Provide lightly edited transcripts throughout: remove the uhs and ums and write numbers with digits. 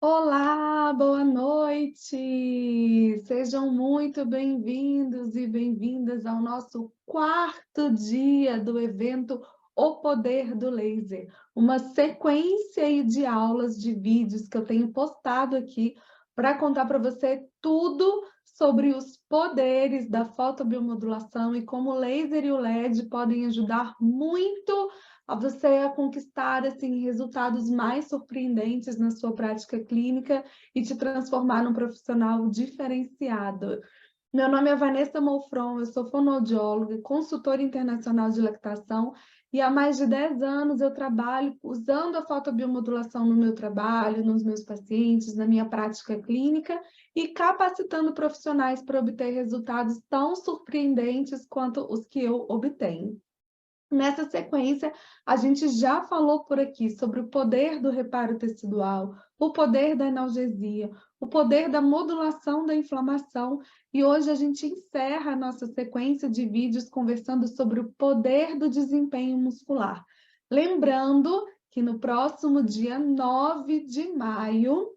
Olá, boa noite! Sejam muito bem-vindos e bem-vindas ao nosso quarto dia do evento O Poder do Laser, uma sequência aí de aulas de vídeos que eu tenho postado aqui para contar para você tudo sobre os poderes da fotobiomodulação e como o laser e o LED podem ajudar muito a você a conquistar assim resultados mais surpreendentes na sua prática clínica e te transformar num profissional diferenciado. Meu nome é Vanessa Molfron, eu sou fonoaudióloga, consultora internacional de lactação e há mais de 10 anos eu trabalho usando a fotobiomodulação no meu trabalho, nos meus pacientes, na minha prática clínica e capacitando profissionais para obter resultados tão surpreendentes quanto os que eu obtenho. Nessa sequência, a gente já falou por aqui sobre o poder do reparo tecidual, o poder da analgesia, o poder da modulação da inflamação, e hoje a gente encerra a nossa sequência de vídeos conversando sobre o poder do desempenho muscular. Lembrando que no próximo dia 9 de maio,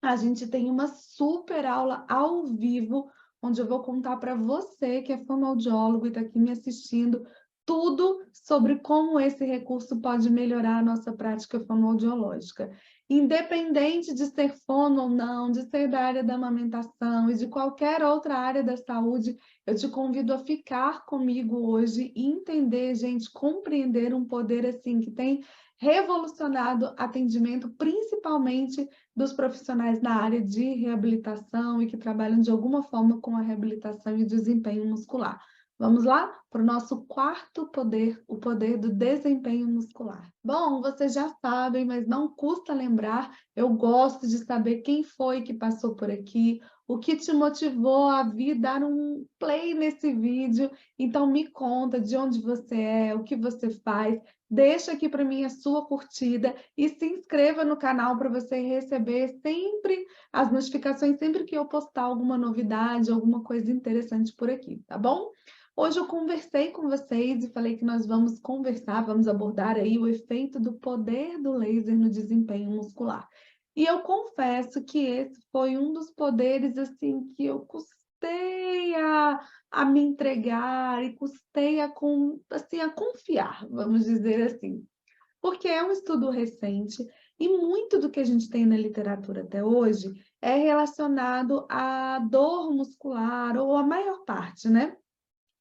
a gente tem uma super aula ao vivo, onde eu vou contar para você que é fonoaudiólogo e está aqui me assistindo, tudo sobre como esse recurso pode melhorar a nossa prática fonoaudiológica. Independente de ser fono ou não, de ser da área da amamentação e de qualquer outra área da saúde, eu te convido a ficar comigo hoje e entender, gente, compreender um poder assim que tem revolucionado atendimento, principalmente dos profissionais na área de reabilitação e que trabalham de alguma forma com a reabilitação e desempenho muscular. Vamos lá para o nosso quarto poder, o poder do desempenho muscular. Bom, vocês já sabem, mas não custa lembrar, eu gosto de saber quem foi que passou por aqui, o que te motivou a vir dar um play nesse vídeo. Então me conta de onde você é, o que você faz, deixa aqui para mim a sua curtida e se inscreva no canal para você receber sempre as notificações, sempre que eu postar alguma novidade, alguma coisa interessante por aqui, tá bom? Hoje eu conversei com vocês e falei que nós vamos conversar, vamos abordar aí o efeito do poder do laser no desempenho muscular. E eu confesso que esse foi um dos poderes assim que eu custei a me entregar e custei assim, a confiar, vamos dizer assim. Porque é um estudo recente e muito do que a gente tem na literatura até hoje é relacionado à dor muscular, ou a maior parte, né?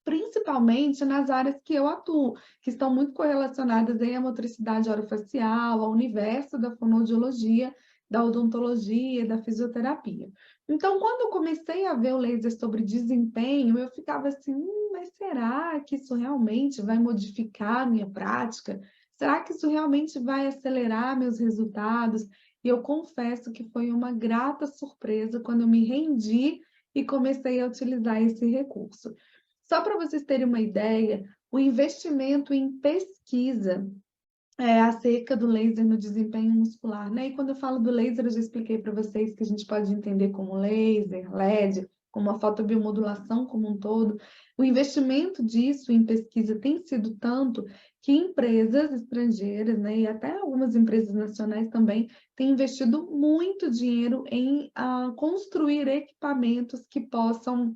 Principalmente nas áreas que eu atuo, que estão muito correlacionadas aí à motricidade orofacial, ao universo da fonoaudiologia, da odontologia, da fisioterapia. Então, quando eu comecei a ver o laser sobre desempenho, eu ficava assim, mas será que isso realmente vai modificar a minha prática? Será que isso realmente vai acelerar meus resultados? E eu confesso que foi uma grata surpresa quando eu me rendi e comecei a utilizar esse recurso. Só para vocês terem uma ideia, o investimento em pesquisa acerca do laser no desempenho muscular, né? E quando eu falo do laser, eu já expliquei para vocês que a gente pode entender como laser, LED, como a fotobiomodulação como um todo. O investimento disso em pesquisa tem sido tanto que empresas estrangeiras, né, e até algumas empresas nacionais também, têm investido muito dinheiro em construir equipamentos que possam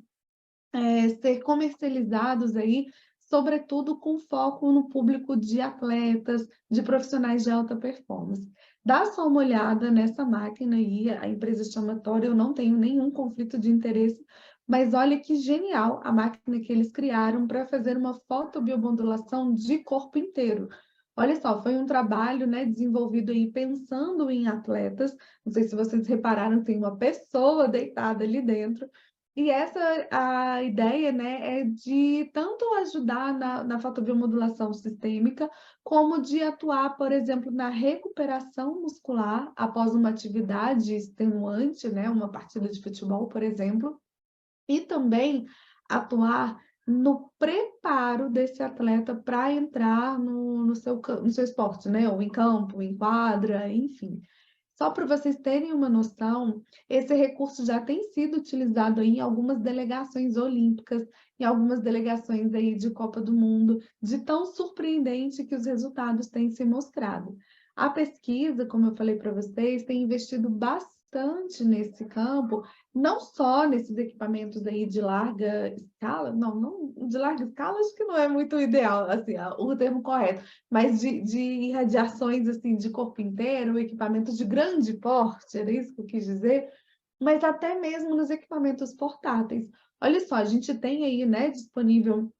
ser comercializados aí, sobretudo com foco no público de atletas, de profissionais de alta performance. Dá só uma olhada nessa máquina aí, a empresa chama Tori, eu não tenho nenhum conflito de interesse, mas olha que genial a máquina que eles criaram para fazer uma fotobiomodulação de corpo inteiro. Olha só, foi um trabalho, né, desenvolvido aí pensando em atletas. Não sei se vocês repararam, tem uma pessoa deitada ali dentro, e essa a ideia, né, é de tanto ajudar na fotobiomodulação sistêmica, como de atuar, por exemplo, na recuperação muscular após uma atividade extenuante, né, uma partida de futebol, por exemplo, e também atuar no preparo desse atleta para entrar no seu esporte, né, ou em campo, em quadra, enfim. Só para vocês terem uma noção, esse recurso já tem sido utilizado aí em algumas delegações olímpicas, em algumas delegações aí de Copa do Mundo, de tão surpreendente que os resultados têm se mostrado. A pesquisa, como eu falei para vocês, tem investido bastante nesse campo, não só nesses equipamentos aí de larga escala, não de larga escala acho que não é muito ideal, assim, o termo correto, mas de irradiações, assim, de corpo inteiro, equipamentos de grande porte, era isso que eu quis dizer, mas até mesmo nos equipamentos portáteis. Olha só, a gente tem aí, né, disponível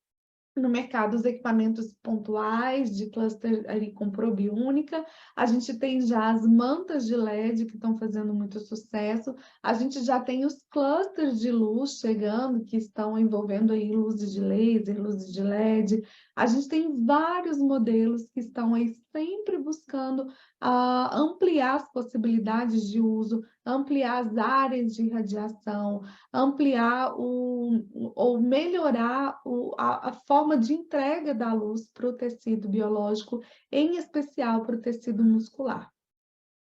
no mercado os equipamentos pontuais de cluster ali com probe única, a gente tem já as mantas de LED que estão fazendo muito sucesso, a gente já tem os clusters de luz chegando, que estão envolvendo aí luzes de laser, luzes de LED, a gente tem vários modelos que estão aí sempre buscando ampliar as possibilidades de uso, ampliar as áreas de radiação, ampliar ou melhorar a forma de entrega da luz para o tecido biológico, em especial para o tecido muscular.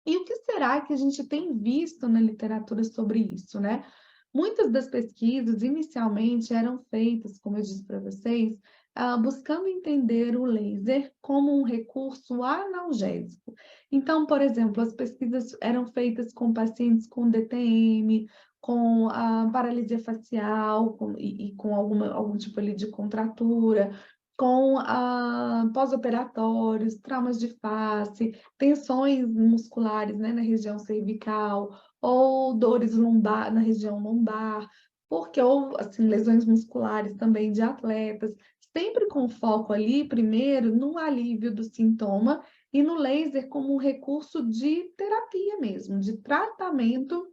E o que será que a gente tem visto na literatura sobre isso, né? Muitas das pesquisas, inicialmente, eram feitas, como eu disse para vocês, buscando entender o laser como um recurso analgésico. Então, por exemplo, as pesquisas eram feitas com pacientes com DTM, com paralisia facial e com algum tipo ali de contratura, com pós-operatórios, traumas de face, tensões musculares, né, na região cervical, ou dores lombar, na região lombar, porque ou assim, lesões musculares também de atletas, sempre com foco ali, primeiro, no alívio do sintoma e no laser como um recurso de terapia mesmo, de tratamento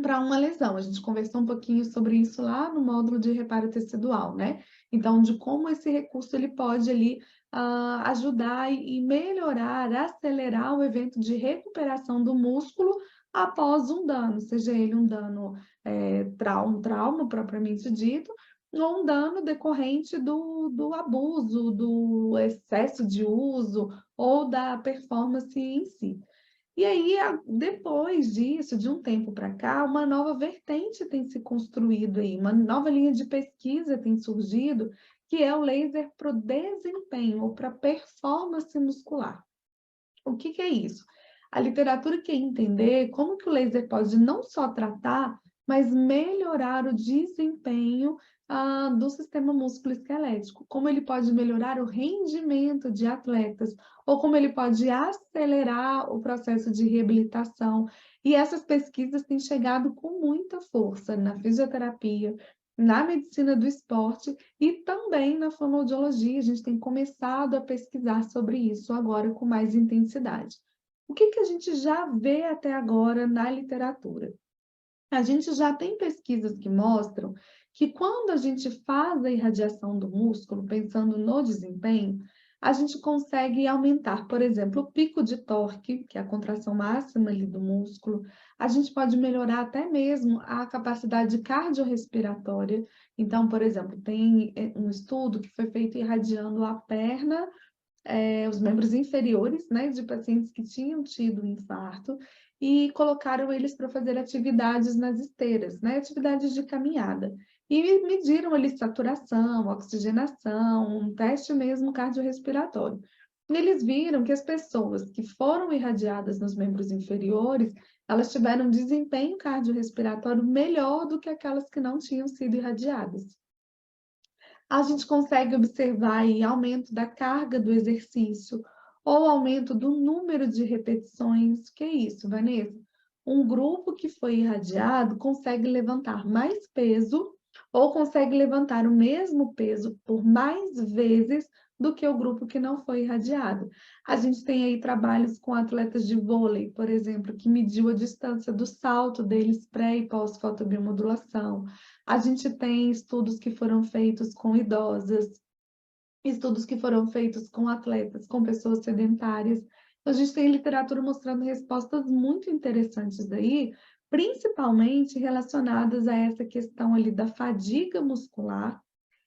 para uma lesão. A gente conversou um pouquinho sobre isso lá no módulo de reparo tecidual, né? Então, de como esse recurso ele pode ali ajudar e melhorar, acelerar o evento de recuperação do músculo após um dano, seja ele um dano um trauma propriamente dito, ou um dano decorrente do abuso, do excesso de uso ou da performance em si. E aí, depois disso, de um tempo para cá, uma nova vertente tem se construído aí, uma nova linha de pesquisa tem surgido, que é o laser para o desempenho ou para performance muscular. O que que é isso? A literatura quer entender como que o laser pode não só tratar, mas melhorar o desempenho do sistema músculo-esquelético, como ele pode melhorar o rendimento de atletas, ou como ele pode acelerar o processo de reabilitação. E essas pesquisas têm chegado com muita força na fisioterapia, na medicina do esporte e também na fonoaudiologia. A gente tem começado a pesquisar sobre isso agora com mais intensidade. O que que a gente já vê até agora na literatura? A gente já tem pesquisas que mostram que quando a gente faz a irradiação do músculo, pensando no desempenho, a gente consegue aumentar, por exemplo, o pico de torque, que é a contração máxima ali do músculo. A gente pode melhorar até mesmo a capacidade cardiorrespiratória. Então, por exemplo, tem um estudo que foi feito irradiando a perna, os membros inferiores, né, de pacientes que tinham tido infarto e colocaram eles para fazer atividades nas esteiras, né, atividades de caminhada. E mediram ali saturação, oxigenação, um teste mesmo cardiorrespiratório. E eles viram que as pessoas que foram irradiadas nos membros inferiores, elas tiveram um desempenho cardiorrespiratório melhor do que aquelas que não tinham sido irradiadas. A gente consegue observar aí aumento da carga do exercício ou aumento do número de repetições. Que é isso, Vanessa? Um grupo que foi irradiado consegue levantar mais peso ou consegue levantar o mesmo peso por mais vezes do que o grupo que não foi irradiado. A gente tem aí trabalhos com atletas de vôlei, por exemplo, que mediu a distância do salto deles pré e pós-fotobiomodulação. A gente tem estudos que foram feitos com idosas, estudos que foram feitos com atletas, com pessoas sedentárias. A gente tem literatura mostrando respostas muito interessantes aí, principalmente relacionadas a essa questão ali da fadiga muscular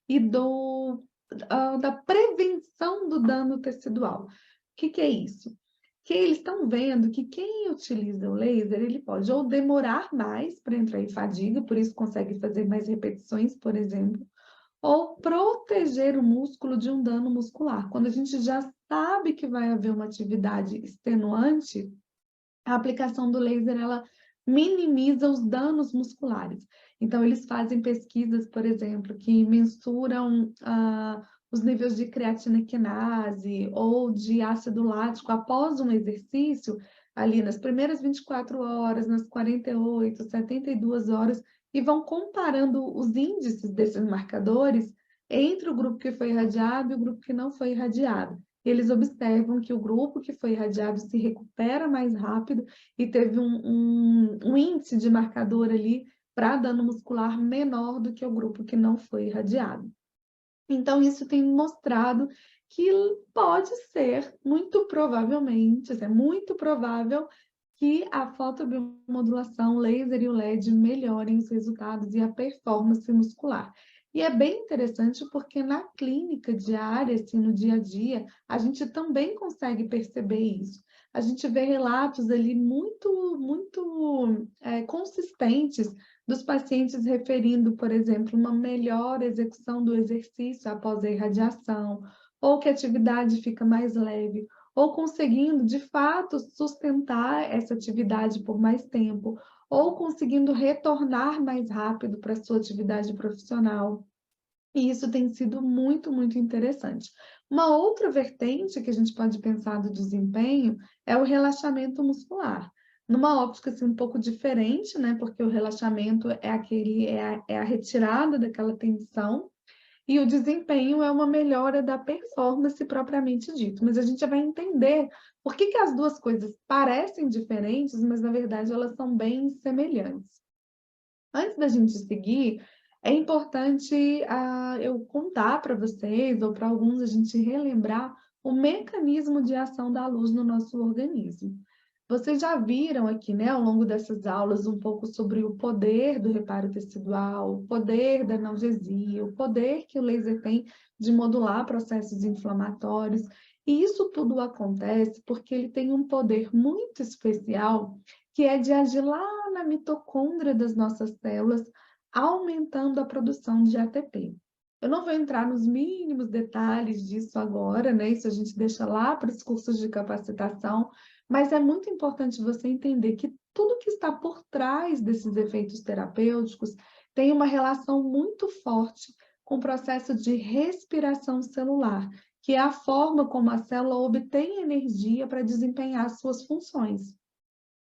e da prevenção do dano tecidual. O que que é isso? Que eles estão vendo que quem utiliza o laser, ele pode ou demorar mais para entrar em fadiga, por isso consegue fazer mais repetições, por exemplo, ou proteger o músculo de um dano muscular. Quando a gente já sabe que vai haver uma atividade extenuante, a aplicação do laser, ela minimiza os danos musculares. Então, eles fazem pesquisas, por exemplo, que mensuram os níveis de creatina quinase ou de ácido lático após um exercício, ali nas primeiras 24 horas, nas 48, 72 horas, e vão comparando os índices desses marcadores entre o grupo que foi irradiado e o grupo que não foi irradiado. Eles observam que o grupo que foi irradiado se recupera mais rápido e teve um índice de marcador ali para dano muscular menor do que o grupo que não foi irradiado. Então, isso tem mostrado que pode ser, muito provavelmente, é muito provável que a fotobiomodulação, laser e o LED melhorem os resultados e a performance muscular. E é bem interessante porque na clínica diária, assim, no dia a dia, a gente também consegue perceber isso. A gente vê relatos ali muito consistentes dos pacientes referindo, por exemplo, uma melhor execução do exercício após a irradiação, ou que a atividade fica mais leve, ou conseguindo, de fato, sustentar essa atividade por mais tempo, ou conseguindo retornar mais rápido para a sua atividade profissional. E isso tem sido muito interessante. Uma outra vertente que a gente pode pensar do desempenho é o relaxamento muscular. Numa óptica assim, um pouco diferente, né? Porque o relaxamento é a retirada daquela tensão, e o desempenho é uma melhora da performance propriamente dito. Mas a gente vai entender por que as duas coisas parecem diferentes, mas na verdade elas são bem semelhantes. Antes da gente seguir, é importante eu contar para vocês, ou para alguns a gente relembrar, o mecanismo de ação da luz no nosso organismo. Vocês já viram aqui, né, ao longo dessas aulas, um pouco sobre o poder do reparo tecidual, o poder da analgesia, o poder que o laser tem de modular processos inflamatórios. E isso tudo acontece porque ele tem um poder muito especial, que é de agir lá na mitocôndria das nossas células, aumentando a produção de ATP. Eu não vou entrar nos mínimos detalhes disso agora, né? Isso a gente deixa lá para os cursos de capacitação, mas é muito importante você entender que tudo que está por trás desses efeitos terapêuticos tem uma relação muito forte com o processo de respiração celular, que é a forma como a célula obtém energia para desempenhar suas funções.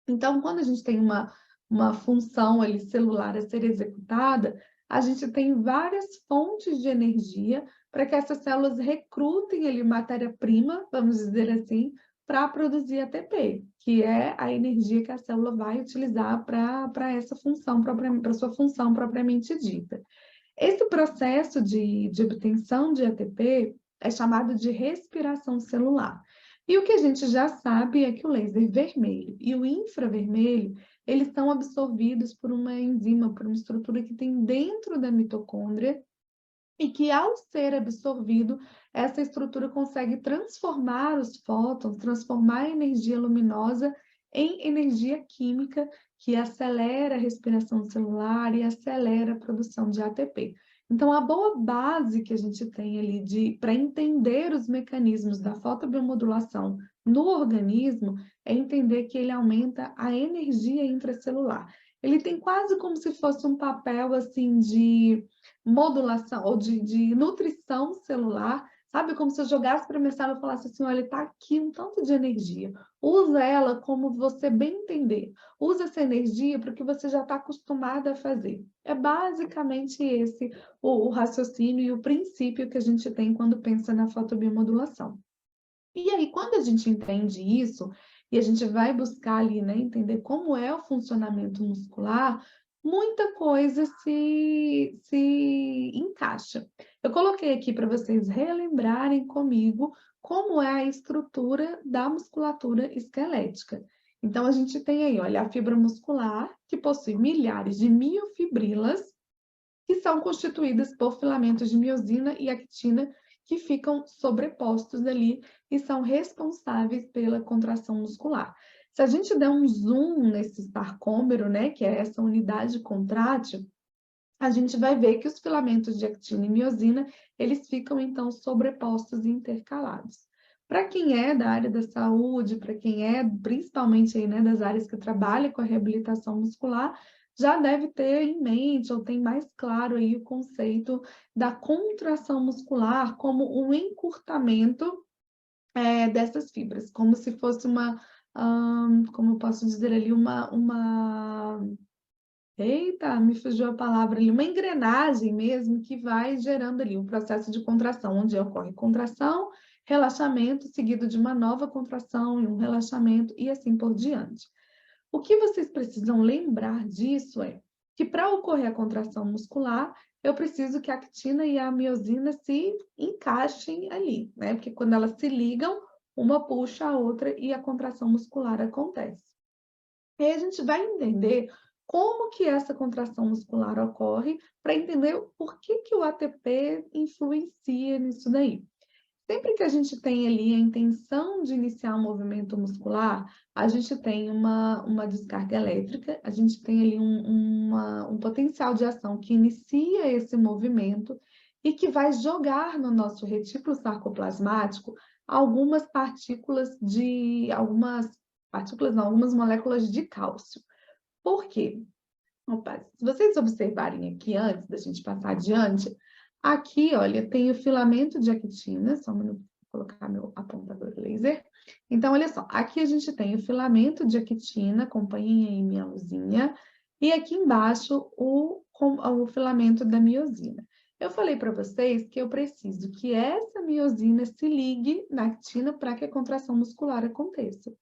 Então, quando a gente tem uma função ali celular a ser executada, a gente tem várias fontes de energia para que essas células recrutem ali matéria-prima, vamos dizer assim, para produzir ATP, que é a energia que a célula vai utilizar para essa função, para sua função propriamente dita. Esse processo de obtenção de ATP é chamado de respiração celular. E o que a gente já sabe é que o laser vermelho e o infravermelho, eles são absorvidos por uma enzima, por uma estrutura que tem dentro da mitocôndria, e que, ao ser absorvido, essa estrutura consegue transformar os fótons, transformar a energia luminosa em energia química, que acelera a respiração celular e acelera a produção de ATP. Então, a boa base que a gente tem ali para entender os mecanismos da fotobiomodulação no organismo é entender que ele aumenta a energia intracelular. Ele tem quase como se fosse um papel assim de modulação ou de nutrição celular, sabe? Como se eu jogasse para minha célula e falasse assim, olha, está aqui um tanto de energia. Usa ela como você bem entender. Usa essa energia para o que você já está acostumado a fazer. É basicamente esse o raciocínio e o princípio que a gente tem quando pensa na fotobiomodulação. E aí, quando a gente entende isso, e a gente vai buscar ali, né, entender como é o funcionamento muscular, muita coisa se encaixa. Eu coloquei aqui para vocês relembrarem comigo como é a estrutura da musculatura esquelética. Então, a gente tem aí, olha, a fibra muscular, que possui milhares de miofibrilas, que são constituídas por filamentos de miosina e actina que ficam sobrepostos ali e são responsáveis pela contração muscular. Se a gente der um zoom nesse sarcômero, né, que é essa unidade contrátil, a gente vai ver que os filamentos de actina e miosina, eles ficam, então, sobrepostos e intercalados. Para quem é da área da saúde, para quem é principalmente aí, né, das áreas que trabalha com a reabilitação muscular, já deve ter em mente, ou tem mais claro aí o conceito da contração muscular como um encurtamento dessas fibras, como se fosse uma, como eu posso dizer ali, eita, me fugiu a palavra ali, uma engrenagem mesmo que vai gerando ali um processo de contração, onde ocorre contração, relaxamento, seguido de uma nova contração e um relaxamento e assim por diante. O que vocês precisam lembrar disso é que para ocorrer a contração muscular, eu preciso que a actina e a miosina se encaixem ali, né? Porque quando elas se ligam, uma puxa a outra e a contração muscular acontece. E aí a gente vai entender como que essa contração muscular ocorre para entender por que que o ATP influencia nisso daí. Sempre que a gente tem ali a intenção de iniciar um movimento muscular, a gente tem uma descarga elétrica, a gente tem ali um potencial de ação que inicia esse movimento e que vai jogar no nosso retículo sarcoplasmático algumas moléculas de cálcio. Por quê? Opa, se vocês observarem aqui antes da gente passar adiante, aqui, olha, tem o filamento de actina, só um minuto, vou colocar meu apontador laser. Então, olha só, aqui a gente tem o filamento de actina, acompanhem aí minha luzinha, e aqui embaixo o filamento da miosina. Eu falei para vocês que eu preciso que essa miosina se ligue na actina para que a contração muscular aconteça.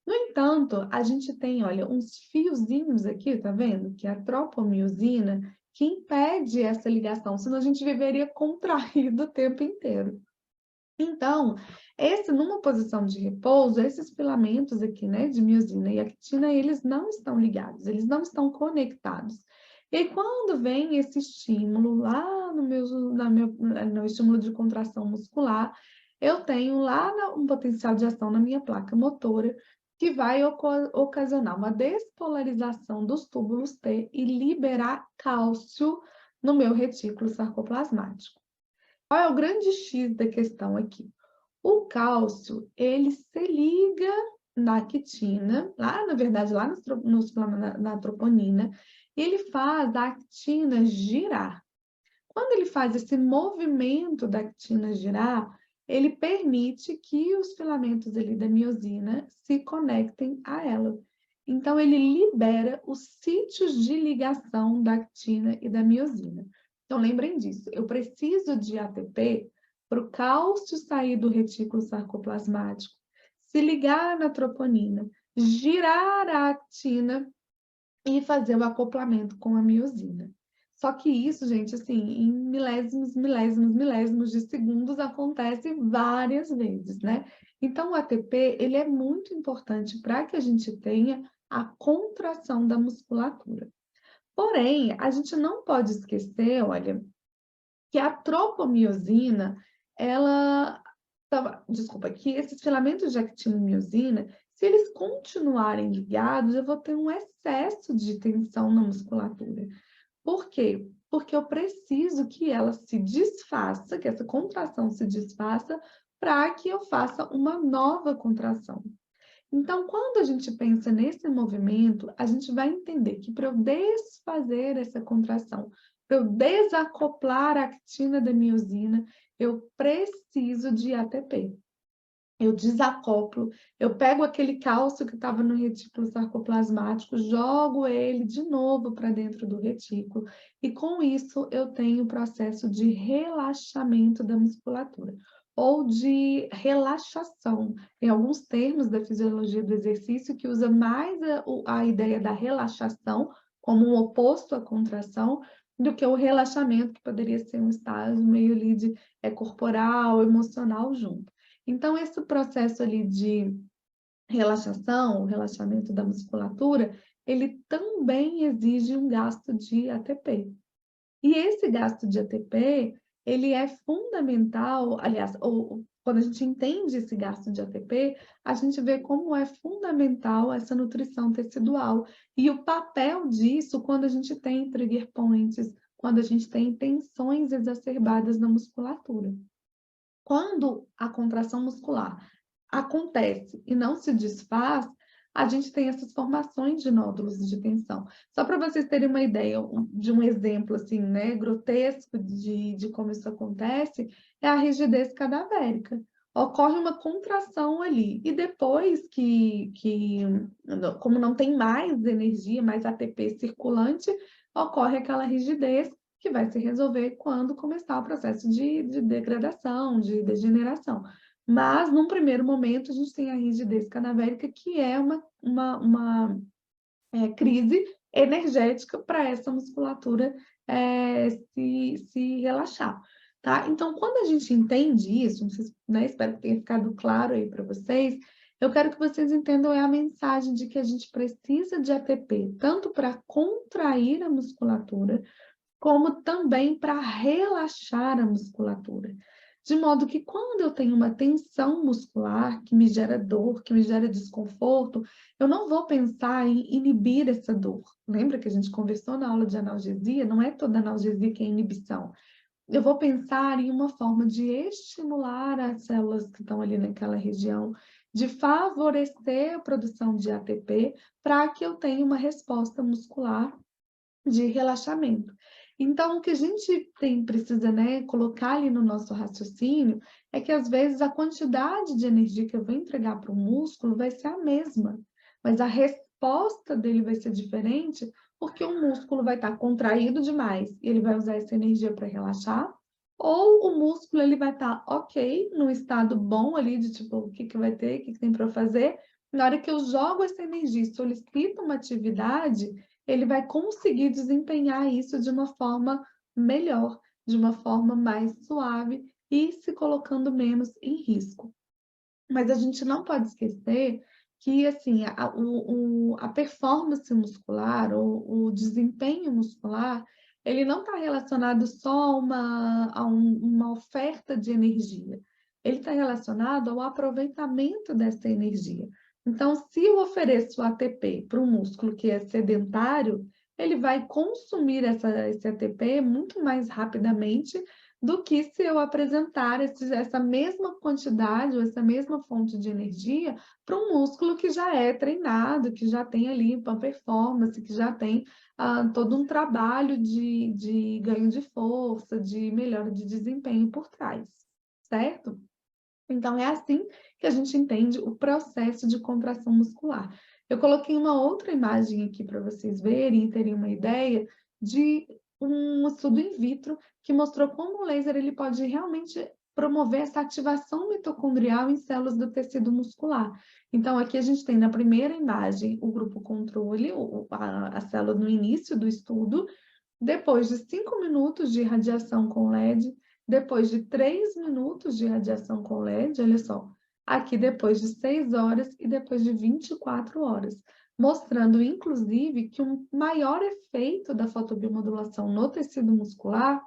No entanto, a gente tem, olha, uns fiozinhos aqui, tá vendo? Que é a tropomiosina, que impede essa ligação, senão a gente viveria contraído o tempo inteiro. Então, numa posição de repouso, esses filamentos aqui, né, de miosina e actina, eles não estão ligados, eles não estão conectados. E aí, quando vem esse estímulo lá no estímulo de contração muscular, eu tenho lá um potencial de ação na minha placa motora, que vai ocasionar uma despolarização dos túbulos T e liberar cálcio no meu retículo sarcoplasmático. Qual é o grande X da questão aqui? O cálcio, ele se liga na actina, lá, na verdade, lá na troponina, e ele faz a actina girar. Quando ele faz esse movimento da actina girar, ele permite que os filamentos ali da miosina se conectem a ela. Então, ele libera os sítios de ligação da actina e da miosina. Então, lembrem disso, eu preciso de ATP para o cálcio sair do retículo sarcoplasmático, se ligar na troponina, girar a actina e fazer o acoplamento com a miosina. Só que isso, gente, assim, em milésimos de segundos acontece várias vezes, né? Então, o ATP, ele é muito importante para que a gente tenha a contração da musculatura. Porém, a gente não pode esquecer, olha, que a tropomiosina, que esses filamentos de actina e miosina, se eles continuarem ligados, eu vou ter um excesso de tensão na musculatura. Por quê? Porque eu preciso que ela se desfaça, que essa contração se desfaça, para que eu faça uma nova contração. Então, quando a gente pensa nesse movimento, a gente vai entender que para eu desfazer essa contração, para eu desacoplar a actina da miosina, eu preciso de ATP. Eu desacoplo, eu pego aquele cálcio que estava no retículo sarcoplasmático, jogo ele de novo para dentro do retículo, e com isso eu tenho o processo de relaxamento da musculatura, ou de relaxação. Tem alguns termos da fisiologia do exercício que usa mais a ideia da relaxação como um oposto à contração, do que o relaxamento, que poderia ser um estágio meio ali de corporal, emocional junto. Então, esse processo ali de relaxação, o relaxamento da musculatura, ele também exige um gasto de ATP. E esse gasto de ATP, ele é fundamental, aliás, quando a gente entende esse gasto de ATP, a gente vê como é fundamental essa nutrição tecidual e o papel disso quando a gente tem trigger points, quando a gente tem tensões exacerbadas na musculatura. Quando a contração muscular acontece e não se desfaz, a gente tem essas formações de nódulos de tensão. Só para vocês terem uma ideia de um exemplo assim, né, grotesco de como isso acontece, é a rigidez cadavérica. Ocorre uma contração ali, e depois como não tem mais energia, mais ATP circulante, ocorre aquela rigidez que vai se resolver quando começar o processo de degradação, de degeneração. Mas, num primeiro momento, a gente tem a rigidez cadavérica, que é uma crise energética para essa musculatura se relaxar, tá? Então, quando a gente entende isso, não sei, né, espero que tenha ficado claro aí para vocês, eu quero que vocês entendam a mensagem de que a gente precisa de ATP, tanto para contrair a musculatura, como também para relaxar a musculatura. De modo que quando eu tenho uma tensão muscular que me gera dor, que me gera desconforto, eu não vou pensar em inibir essa dor. Lembra que a gente conversou na aula de analgesia? Não é toda analgesia que é inibição. Eu vou pensar em uma forma de estimular as células que estão ali naquela região, de favorecer a produção de ATP para que eu tenha uma resposta muscular de relaxamento. Então, o que a gente precisa, né, colocar ali no nosso raciocínio é que, às vezes, a quantidade de energia que eu vou entregar para o músculo vai ser a mesma, mas a resposta dele vai ser diferente, porque o músculo vai estar contraído demais e ele vai usar essa energia para relaxar, ou o músculo ele vai estar ok, num estado bom ali de tipo, o que vai ter, o que tem para fazer. Na hora que eu jogo essa energia e solicito uma atividade, ele vai conseguir desempenhar isso de uma forma melhor, de uma forma mais suave e se colocando menos em risco. Mas a gente não pode esquecer que, assim, a performance muscular, o desempenho muscular, ele não está relacionado só a uma oferta de energia. Ele está relacionado ao aproveitamento dessa energia. Então, se eu ofereço ATP para um músculo que é sedentário, ele vai consumir esse ATP muito mais rapidamente do que se eu apresentar essa mesma quantidade ou essa mesma fonte de energia para um músculo que já é treinado, que já tem ali uma performance, que já tem todo um trabalho de ganho de força, de melhora de desempenho por trás, certo? Então, é assim que a gente entende o processo de contração muscular. Eu coloquei uma outra imagem aqui para vocês verem e terem uma ideia de um estudo in vitro que mostrou como o laser ele pode realmente promover essa ativação mitocondrial em células do tecido muscular. Então, aqui a gente tem na primeira imagem o grupo controle, a célula no início do estudo, depois de 5 minutos de radiação com LED, depois de 3 minutos de radiação com LED, olha só, aqui depois de 6 horas e depois de 24 horas, mostrando inclusive que um maior efeito da fotobiomodulação no tecido muscular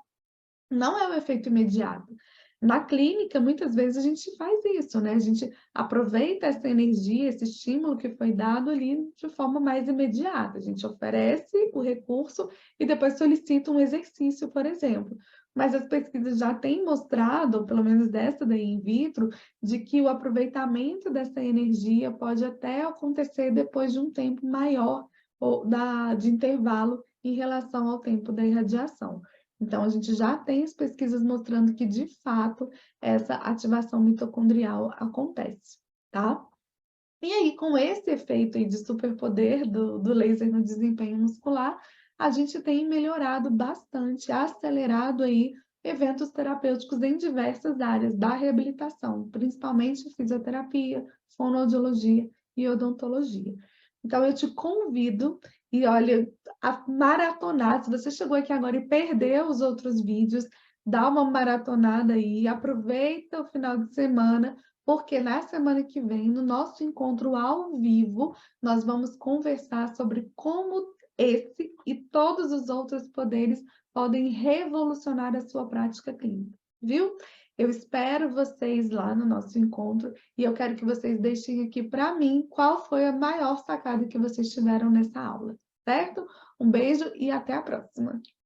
não é um efeito imediato. Na clínica, muitas vezes a gente faz isso, né? A gente aproveita essa energia, esse estímulo que foi dado ali de forma mais imediata. A gente oferece o recurso e depois solicita um exercício, por exemplo. Mas as pesquisas já têm mostrado, pelo menos dessa daí in vitro, de que o aproveitamento dessa energia pode até acontecer depois de um tempo maior de intervalo em relação ao tempo da irradiação. Então, a gente já tem as pesquisas mostrando que, de fato, essa ativação mitocondrial acontece, tá? E aí, com esse efeito aí de superpoder do laser no desempenho muscular, a gente tem melhorado bastante, acelerado aí eventos terapêuticos em diversas áreas da reabilitação, principalmente fisioterapia, fonoaudiologia e odontologia. Então, eu te convido e olha, a maratonar. Se você chegou aqui agora e perdeu os outros vídeos, dá uma maratonada aí, aproveita o final de semana, porque na semana que vem, no nosso encontro ao vivo, nós vamos conversar sobre como esse e todos os outros poderes podem revolucionar a sua prática clínica, viu? Eu espero vocês lá no nosso encontro e eu quero que vocês deixem aqui para mim qual foi a maior sacada que vocês tiveram nessa aula, certo? Um beijo e até a próxima!